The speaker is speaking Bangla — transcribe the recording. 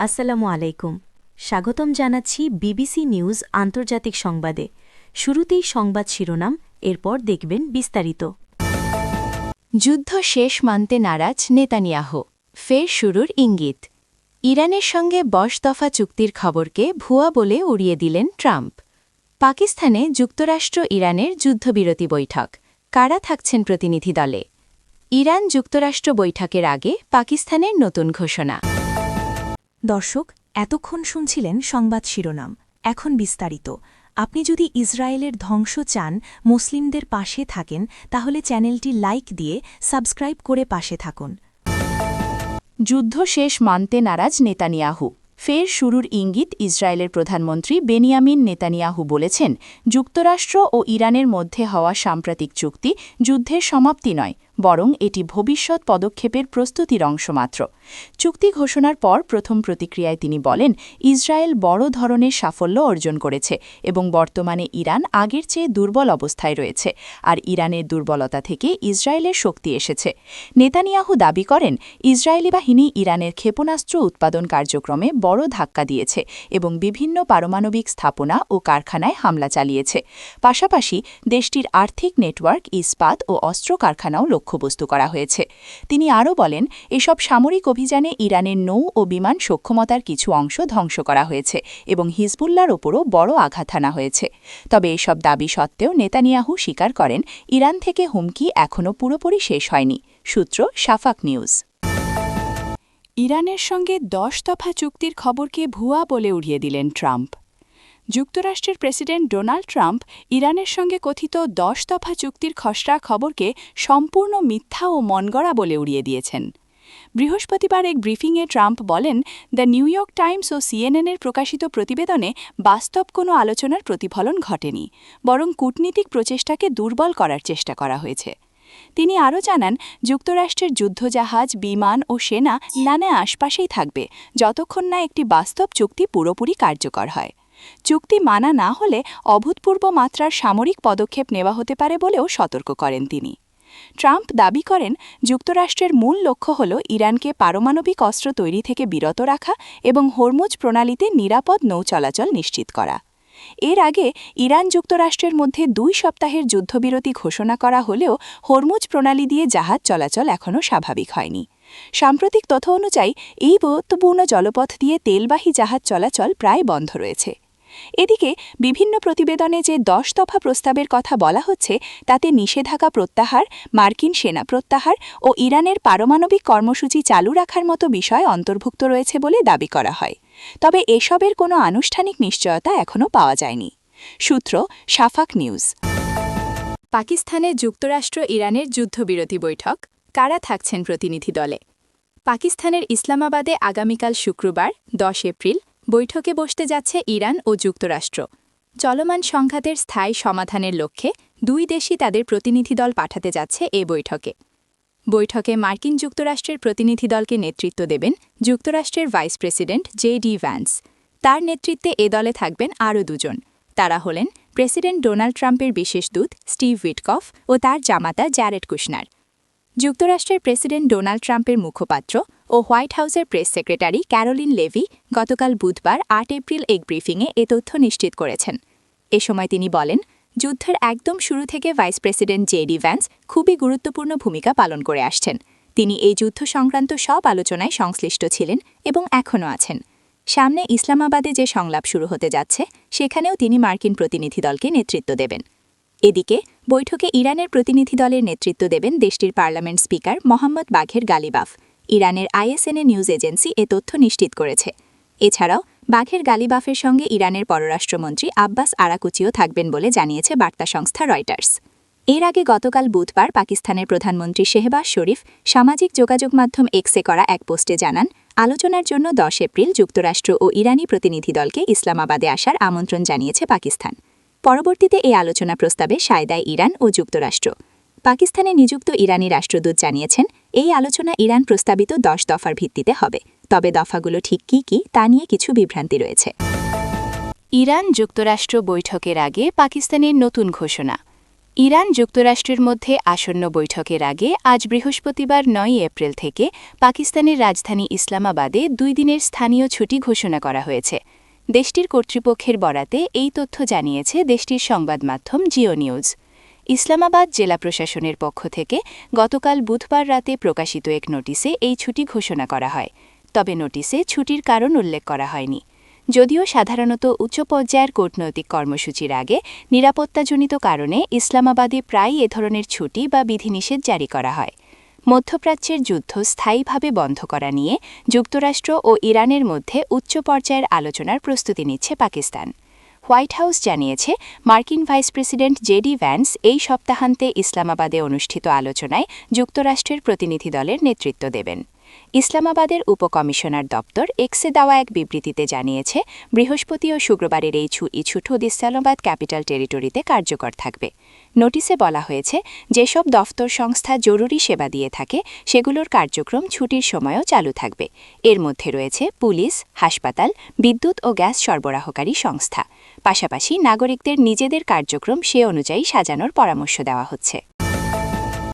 আসসালামু আলাইকুম। স্বাগতম জানাচ্ছি বিবিসি নিউজ আন্তর্জাতিক সংবাদে। শুরুতেই সংবাদ শিরোনাম, এরপর দেখবেন বিস্তারিত। যুদ্ধ শেষ মানতে নারাজ নেতানিয়াহু, ফের শুরুর ইঙ্গিত। ইরানের সঙ্গে 10 দফা চুক্তির খবরকে ভুয়া বলে উড়িয়ে দিলেন ট্রাম্প। পাকিস্তানে যুক্তরাষ্ট্র ইরানের যুদ্ধবিরতি বৈঠক, কারা থাকছেন প্রতিনিধি দলে? ইরান যুক্তরাষ্ট্র বৈঠকের আগে পাকিস্তানের নতুন ঘোষণা। দর্শক, এতক্ষণ শুনছিলেন সংবাদ শিরোনাম, এখন বিস্তারিত। আপনি যদি ইসরায়েলের ধ্বংস চান, মুসলিমদের পাশে থাকেন, তাহলে চ্যানেলটি লাইক দিয়ে সাবস্ক্রাইব করে পাশে থাকুন। যুদ্ধ শেষ মানতে নারাজ নেতানিয়াহু, ফের শুরুর ইঙ্গিত। ইসরায়েলের প্রধানমন্ত্রী বেনিয়ামিন নেতানিয়াহু বলেছেন, যুক্তরাষ্ট্র ও ইরানের মধ্যে হওয়া সাম্প্রতিক চুক্তি যুদ্ধের সমাপ্তি নয়, বরং এটি ভবিষ্যৎ পদক্ষেপের প্রস্তুতির অংশ মাত্র। চুক্তি ঘোষণার পর প্রথম প্রতিক্রিয়ায় তিনি বলেন, ইসরায়েল বড় ধরনের সাফল্য অর্জন করেছে এবং বর্তমানে ইরান আগের চেয়ে দুর্বল অবস্থায় রয়েছে, আর ইরানের দুর্বলতা থেকে ইসরায়েলের শক্তি এসেছে। নেতানিয়াহু দাবি করেন, ইসরায়েলি বাহিনী ইরানের ক্ষেপণাস্ত্র উৎপাদন কার্যক্রমে বড় ধাক্কা দিয়েছে এবং বিভিন্ন পারমাণবিক স্থাপনা ও কারখানায় হামলা চালিয়েছে। পাশাপাশি দেশটির আর্থিক নেটওয়ার্ক, ইস্পাত ও অস্ত্র কারখানাও লক্ষ্যবস্তু করা হয়েছে। তিনি আরও বলেন, এসব সামরিক অভিযানে ইরানের নৌ ও বিমান সক্ষমতার কিছু অংশ ধ্বংস করা হয়েছে এবং হিজবুল্লার ওপরও বড় আঘাত হানা হয়েছে। তবে এসব দাবি সত্ত্বেও নেতানিয়াহু স্বীকার করেন, ইরান থেকে হুমকি এখনও পুরোপুরি শেষ হয়নি। সূত্র শাফাক নিউজ। ইরানের সঙ্গে 10 দফা চুক্তির খবরকে ভুয়া বলে উড়িয়ে দিলেন ট্রাম্প। যুক্তরাষ্ট্রের প্রেসিডেন্ট ডোনাল্ড ট্রাম্প ইরানের সঙ্গে কথিত 10 দফা চুক্তির খসড়া খবরকে সম্পূর্ণ মিথ্যা ও মনগড়া বলে উড়িয়ে দিয়েছেন। বৃহস্পতিবার এক ব্রিফিংয়ে ট্রাম্প বলেন, দ্য নিউ ইয়র্ক টাইমস ও সিএনএনের প্রকাশিত প্রতিবেদনে বাস্তব কোনো আলোচনার প্রতিফলন ঘটেনি, বরং কূটনীতিক প্রচেষ্টাকে দুর্বল করার চেষ্টা করা হয়েছে। তিনি আরও জানান, যুক্তরাষ্ট্রের যুদ্ধজাহাজ, বিমান ও সেনা ইরানের আশপাশেই থাকবে যতক্ষণ না একটি বাস্তব চুক্তি পুরোপুরি কার্যকর হয়। চুক্তি মানা না হলে অভূতপূর্ব মাত্রার সামরিক পদক্ষেপ নেওয়া হতে পারে বলেও সতর্ক করেন তিনি। ট্রাম্প দাবি করেন, যুক্তরাষ্ট্রের মূল লক্ষ্য হল ইরানকে পারমাণবিক অস্ত্র তৈরি থেকে বিরত রাখা এবং হরমুজ প্রণালীতে নিরাপদ নৌ চলাচল নিশ্চিত করা। এর আগে ইরান যুক্তরাষ্ট্রের মধ্যে 2 সপ্তাহের যুদ্ধবিরতি ঘোষণা করা হলেও হরমুজ প্রণালী দিয়ে জাহাজ চলাচল এখনও স্বাভাবিক হয়নি। সাম্প্রতিক তথ্য অনুযায়ী এই গুরুত্বপূর্ণ জলপথ দিয়ে তেলবাহী জাহাজ চলাচল প্রায় বন্ধ রয়েছে। এদিকে বিভিন্ন প্রতিবেদনে যে 10 দফা প্রস্তাবের কথা বলা হচ্ছে, তাতে নিষেধাজ্ঞা প্রত্যাহার, মার্কিন সেনা প্রত্যাহার ও ইরানের পারমাণবিক কর্মসূচি চালু রাখার মতো বিষয় অন্তর্ভুক্ত রয়েছে বলে দাবি করা হয়। তবে এসবের কোনো আনুষ্ঠানিক নিশ্চয়তা এখনও পাওয়া যায়নি। সূত্র শাফাক নিউজ। পাকিস্তানে যুক্তরাষ্ট্র ইরানের যুদ্ধবিরতি বৈঠক, কারা থাকছেন প্রতিনিধি দলে? পাকিস্তানের ইসলামাবাদে আগামীকাল শুক্রবার 10 এপ্রিল বৈঠকে বসতে যাচ্ছে ইরান ও যুক্তরাষ্ট্র। চলমান সংঘাতের স্থায়ী সমাধানের লক্ষ্যে 2 দেশই তাদের প্রতিনিধি দল পাঠাতে যাচ্ছে এ বৈঠকে। বৈঠকে মার্কিন যুক্তরাষ্ট্রের প্রতিনিধি দলকে নেতৃত্ব দেবেন যুক্তরাষ্ট্রের ভাইস প্রেসিডেন্ট জে.ডি. ভ্যান্স। তার নেতৃত্বে এ দলে থাকবেন আরও 2 জন। তারা হলেন প্রেসিডেন্ট ডোনাল্ড ট্রাম্পের বিশেষ দূত স্টিভ উইটকফ ও তার জামাতা জ্যারেড কুশনার। যুক্তরাষ্ট্রের প্রেসিডেন্ট ডোনাল্ড ট্রাম্পের মুখপাত্র ও হোয়াইট হাউসের প্রেস সেক্রেটারি ক্যারোলিন লেভি গতকাল বুধবার 8 এপ্রিল এক ব্রিফিংয়ে এ তথ্য নিশ্চিত করেছেন। এ সময় তিনি বলেন, যুদ্ধের একদম শুরু থেকে ভাইস প্রেসিডেন্ট জে.ডি. ভ্যান্স খুবই গুরুত্বপূর্ণ ভূমিকা পালন করে আসছেন। তিনি এই যুদ্ধ সংক্রান্ত সব আলোচনায় সংশ্লিষ্ট ছিলেন এবং এখনও আছেন। সামনে ইসলামাবাদে যে সংলাপ শুরু হতে যাচ্ছে, সেখানেও তিনি মার্কিন প্রতিনিধি দলকে নেতৃত্ব দেবেন। এদিকে বৈঠকে ইরানের প্রতিনিধি দলের নেতৃত্ব দেবেন দেশটির পার্লামেন্ট স্পিকার মোহাম্মদ বাঘের গালিবাফ। ইরানের আইএসএনএ নিউজ এজেন্সি এ তথ্য নিশ্চিত করেছে। এছাড়াও বাঘের গালিবাফের সঙ্গে ইরানের পররাষ্ট্রমন্ত্রী আব্বাস আরাকুচিও থাকবেন বলে জানিয়েছে বার্তা সংস্থা রয়টার্স। এর আগে গতকাল বুধবার পাকিস্তানের প্রধানমন্ত্রী শেহবাজ শরীফ সামাজিক যোগাযোগ মাধ্যম এক্সে করা এক পোস্টে জানান, আলোচনার জন্য 10 এপ্রিল যুক্তরাষ্ট্র ও ইরানি প্রতিনিধি দলকে ইসলামাবাদে আসার আমন্ত্রণ জানিয়েছে পাকিস্তান। পরবর্তীতে এই আলোচনা প্রস্তাবে সায় দেয় ইরান ও যুক্তরাষ্ট্র। পাকিস্তানে নিযুক্ত ইরানি রাষ্ট্রদূত জানিয়েছেন, এই আলোচনা ইরান প্রস্তাবিত 10 দফার ভিত্তিতে হবে, তবে দফাগুলো ঠিক কী তা নিয়ে কিছু বিভ্রান্তি রয়েছে। ইরান যুক্তরাষ্ট্র বৈঠকের আগে পাকিস্তানের নতুন ঘোষণা। ইরান যুক্তরাষ্ট্রের মধ্যে আসন্ন বৈঠকের আগে আজ বৃহস্পতিবার ৯ এপ্রিল থেকে পাকিস্তানের রাজধানী ইসলামাবাদে ২ দিনের স্থানীয় ছুটি ঘোষণা করা হয়েছে। দেশটির কর্তৃপক্ষের বরাতে এই তথ্য জানিয়েছে দেশটির সংবাদ মাধ্যম জিও নিউজ। ইসলামাবাদ জেলা প্রশাসনের পক্ষ থেকে গতকাল বুধবার রাতে প্রকাশিত এক নোটিশে এই ছুটি ঘোষণা করা হয়। তবে নোটিশে ছুটির কারণ উল্লেখ করা হয়নি। যদিও সাধারণত উচ্চ পর্যায়ের কূটনৈতিক কর্মসূচির আগে নিরাপত্তাজনিত কারণে ইসলামাবাদে প্রায়ই এ ধরনের ছুটি বা বিধিনিষেধ জারি করা হয়। মধ্যপ্রাচ্যের যুদ্ধ স্থায়ীভাবে বন্ধ করা নিয়ে যুক্তরাষ্ট্র ও ইরানের মধ্যে উচ্চ পর্যায়ের আলোচনার প্রস্তুতি নিচ্ছে পাকিস্তান। হোয়াইট হাউস জানিয়েছে, মার্কিন ভাইস প্রেসিডেন্ট জেডি ভ্যান্স এই সপ্তাহান্তে ইসলামাবাদে অনুষ্ঠিত আলোচনায় যুক্তরাষ্ট্রের প্রতিনিধি দলের নেতৃত্ব দেবেন। ইসলামাবাদের উপকমিশনার দপ্তর এক্সে দেওয়া এক বিবৃতিতে জানিয়েছে, বৃহস্পতি ও শুক্রবারের এই ছুটি ইসলামাবাদ ক্যাপিটাল টেরিটরিতে কার্যকর থাকবে। নোটিশে বলা হয়েছে, যেসব দফতর সংস্থা জরুরি সেবা দিয়ে থাকে সেগুলোর কার্যক্রম ছুটির সময়ও চালু থাকবে। এর মধ্যে রয়েছে পুলিশ, হাসপাতাল, বিদ্যুৎ ও গ্যাস সরবরাহকারী সংস্থা। পাশাপাশি নাগরিকদের নিজেদের কার্যক্রম সে অনুযায়ী সাজানোর পরামর্শ দেওয়া হচ্ছে।